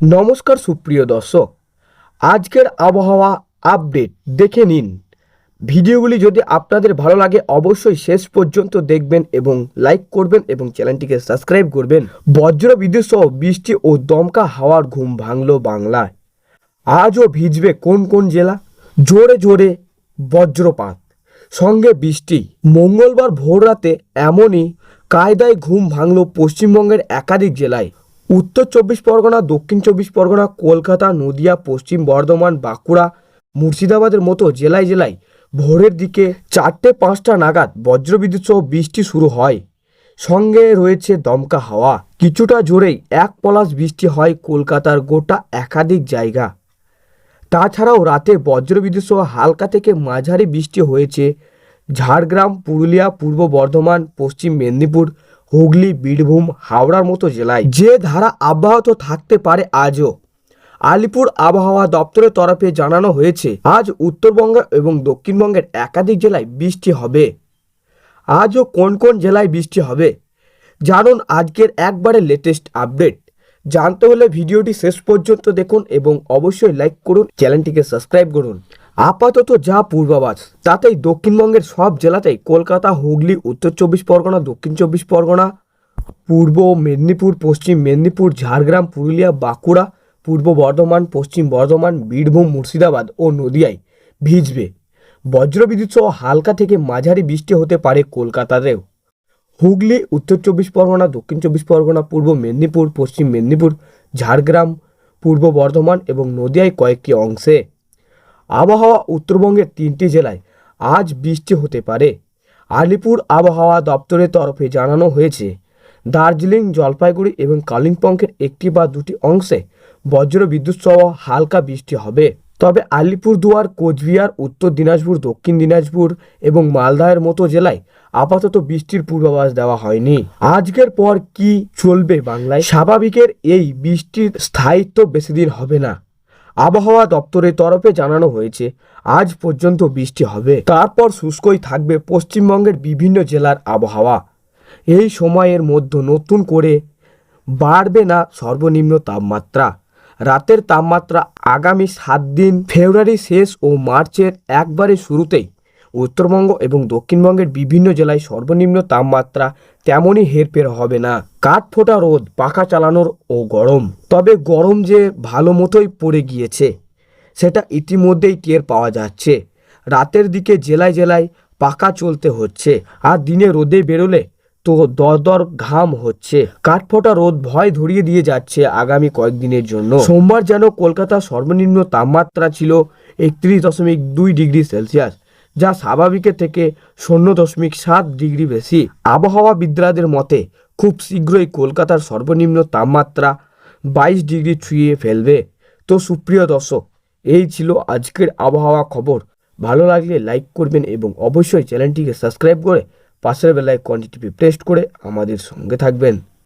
নমস্কার সুপ্রিয় দর্শক, আজকের আবহাওয়া আপডেট দেখে নিন। ভিডিওগুলি যদি আপনাদের ভালো লাগে অবশ্যই শেষ পর্যন্ত দেখবেন এবং লাইক করবেন এবং চ্যানেলটিকে সাবস্ক্রাইব করবেন। বজ্র বিদ্যুৎ সহ বৃষ্টি ও দমকা হাওয়ার ঘুম ভাঙল বাংলায়। আজও ভিজবে কোন কোন জেলা? জোরে জোরে বজ্রপাত সঙ্গে বৃষ্টি। মঙ্গলবার ভোররাতে এমনই কায়দায় ঘুম ভাঙল পশ্চিমবঙ্গের একাধিক জেলায়। উত্তর চব্বিশ পরগনা, দক্ষিণ চব্বিশ পরগনা, কলকাতা, নদিয়া, পশ্চিম বর্ধমান, বাঁকুড়া, মুর্শিদাবাদের মতো জেলায় জেলায় ভোরের দিকে 4টে-5টা নাগাদ বজ্রবিদ্যুৎ সহ বৃষ্টি শুরু হয়। সঙ্গে রয়েছে দমকা হাওয়া। কিছুটা জোরেই এক পলাশ বৃষ্টি হয় কলকাতার গোটা একাধিক জায়গা। তাছাড়াও রাতে বজ্রবিদ্যুৎ সহ হালকা থেকে মাঝারি বৃষ্টি হয়েছে ঝাড়গ্রাম, পুরুলিয়া, পূর্ব বর্ধমান, পশ্চিম মেদিনীপুর, হুগলি, বীরভূম, হাওড়ার মতো জেলায়। যে ধারা অব্যাহত থাকতে পারে আজও। আলিপুর আবহাওয়া দপ্তরের তরফে জানানো হয়েছে আজ উত্তরবঙ্গ এবং দক্ষিণবঙ্গের একাধিক জেলায় বৃষ্টি হবে। আজও কোন কোন জেলায় বৃষ্টি হবে জানুন আজকের একবারে লেটেস্ট আপডেট। জানতে হলে ভিডিওটি শেষ পর্যন্ত দেখুন এবং অবশ্যই লাইক করুন, চ্যানেলটিকে সাবস্ক্রাইব করুন। আপাতত যা পূর্বাভাস তাতেই দক্ষিণবঙ্গের সব জেলাতেই কলকাতা, হুগলি, উত্তর চব্বিশ পরগনা, দক্ষিণ চব্বিশ পরগনা, পূর্ব মেদিনীপুর, পশ্চিম মেদিনীপুর, ঝাড়গ্রাম, পুরুলিয়া, বাঁকুড়া, পূর্ব বর্ধমান, পশ্চিম বর্ধমান, বীরভূম, মুর্শিদাবাদ ও নদিয়ায় ভিজবে। বজ্রবিদ্যুৎ সহ হালকা থেকে মাঝারি বৃষ্টি হতে পারে কলকাতাতেও। হুগলি, উত্তর চব্বিশ পরগনা, দক্ষিণ চব্বিশ পরগনা, পূর্ব মেদিনীপুর, পশ্চিম মেদিনীপুর, ঝাড়গ্রাম, পূর্ব বর্ধমান এবং নদিয়ায় কয়েকটি অংশে। আবহাওয়া উত্তরবঙ্গের 3টি জেলায় আজ বৃষ্টি হতে পারে। আলিপুর আবহাওয়া দপ্তরের তরফে জানানো হয়েছে দার্জিলিং, জলপাইগুড়ি এবং কালিম্পংয়ের 1টি বা 2টি অংশে বজ্রবিদ্যুৎ সহ হালকা বৃষ্টি হবে। তবে আলিপুরদুয়ার, কোচবিহার, উত্তর দিনাজপুর, দক্ষিণ দিনাজপুর এবং মালদাহের মতো জেলায় আপাতত বৃষ্টির পূর্বাভাস দেওয়া হয়নি। আজকের পর কি চলবে বাংলায়? স্বাভাবিকের এই বৃষ্টির স্থায়িত্ব বেশি দিন হবে না। আবহাওয়া দপ্তরের তরফে জানানো হয়েছে আজ পর্যন্ত বৃষ্টি হবে, তারপর শুষ্কই থাকবে পশ্চিমবঙ্গের বিভিন্ন জেলার আবহাওয়া। এই সময়ের মধ্যে নতুন করে বাড়বে না সর্বনিম্ন তাপমাত্রা। রাতের তাপমাত্রা আগামী 7 দিন ফেব্রুয়ারি শেষ ও মার্চের একবারে শুরুতেই উত্তরবঙ্গ এবং দক্ষিণবঙ্গের বিভিন্ন জেলায় সর্বনিম্ন তাপমাত্রা তেমনই হেরফের হবে না। কাঠফোটা রোদ, পাখা চালানোর ও গরম। তবে গরম যে ভালো মতোই পড়ে গিয়েছে সেটা ইতিমধ্যেই টের পাওয়া যাচ্ছে। রাতের দিকে জেলায় জেলায় পাখা চলতে হচ্ছে, আর দিনে রোদে বেরোলে তো দরদর ঘাম হচ্ছে। কাঠফোটা রোদ ভয় ধরিয়ে দিয়ে যাচ্ছে আগামী কয়েকদিনের জন্য। সোমবার যেন কলকাতার সর্বনিম্ন তাপমাত্রা ছিল 31.2 ডিগ্রি সেলসিয়াস, যা স্বাভাবিকের থেকে 0.7 ডিগ্রি বেশি। আবহাওয়াবিদদের মতে খুব শীঘ্রই কলকাতার সর্বনিম্ন তাপমাত্রা 22 ডিগ্রি ছুঁয়ে ফেলবে। তো সুপ্রিয় দর্শক, এই ছিল আজকের আবহাওয়া খবর। ভালো লাগলে লাইক করবেন এবং অবশ্যই চ্যানেলটিকে সাবস্ক্রাইব করে পাশের বেল আইকনটি প্রেস করে আমাদের সঙ্গে থাকবেন।